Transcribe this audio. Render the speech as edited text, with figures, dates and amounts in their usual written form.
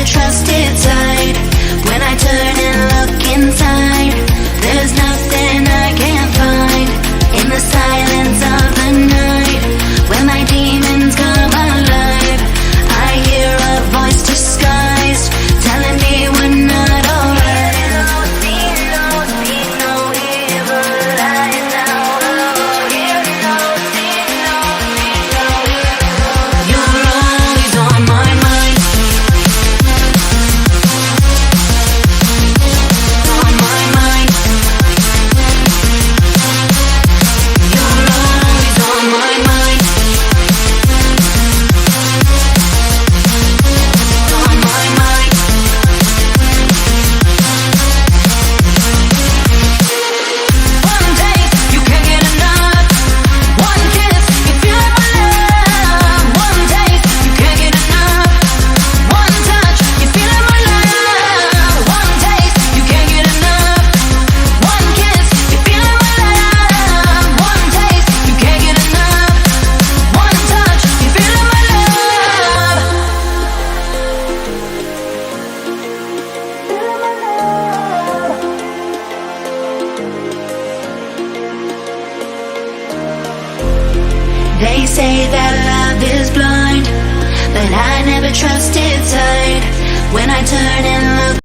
trusted side. When I turn and look inside, there's nothing I can't find. In the silence of the night, when my demons come alive, I hear a voice disguised, telling me we're not alright. You're always on my mind. On my mind. You're always on my mind. On my mind. One taste, you can't get enough. One kiss, you feel my love. One taste, you can't get enough. One touch, you feel my love. One taste, you can't get enough. One kiss, you feel my love. One taste, you can't get enough. One touch, you feel my love. They say that love is blind, but I never trusted sight. When I turn and look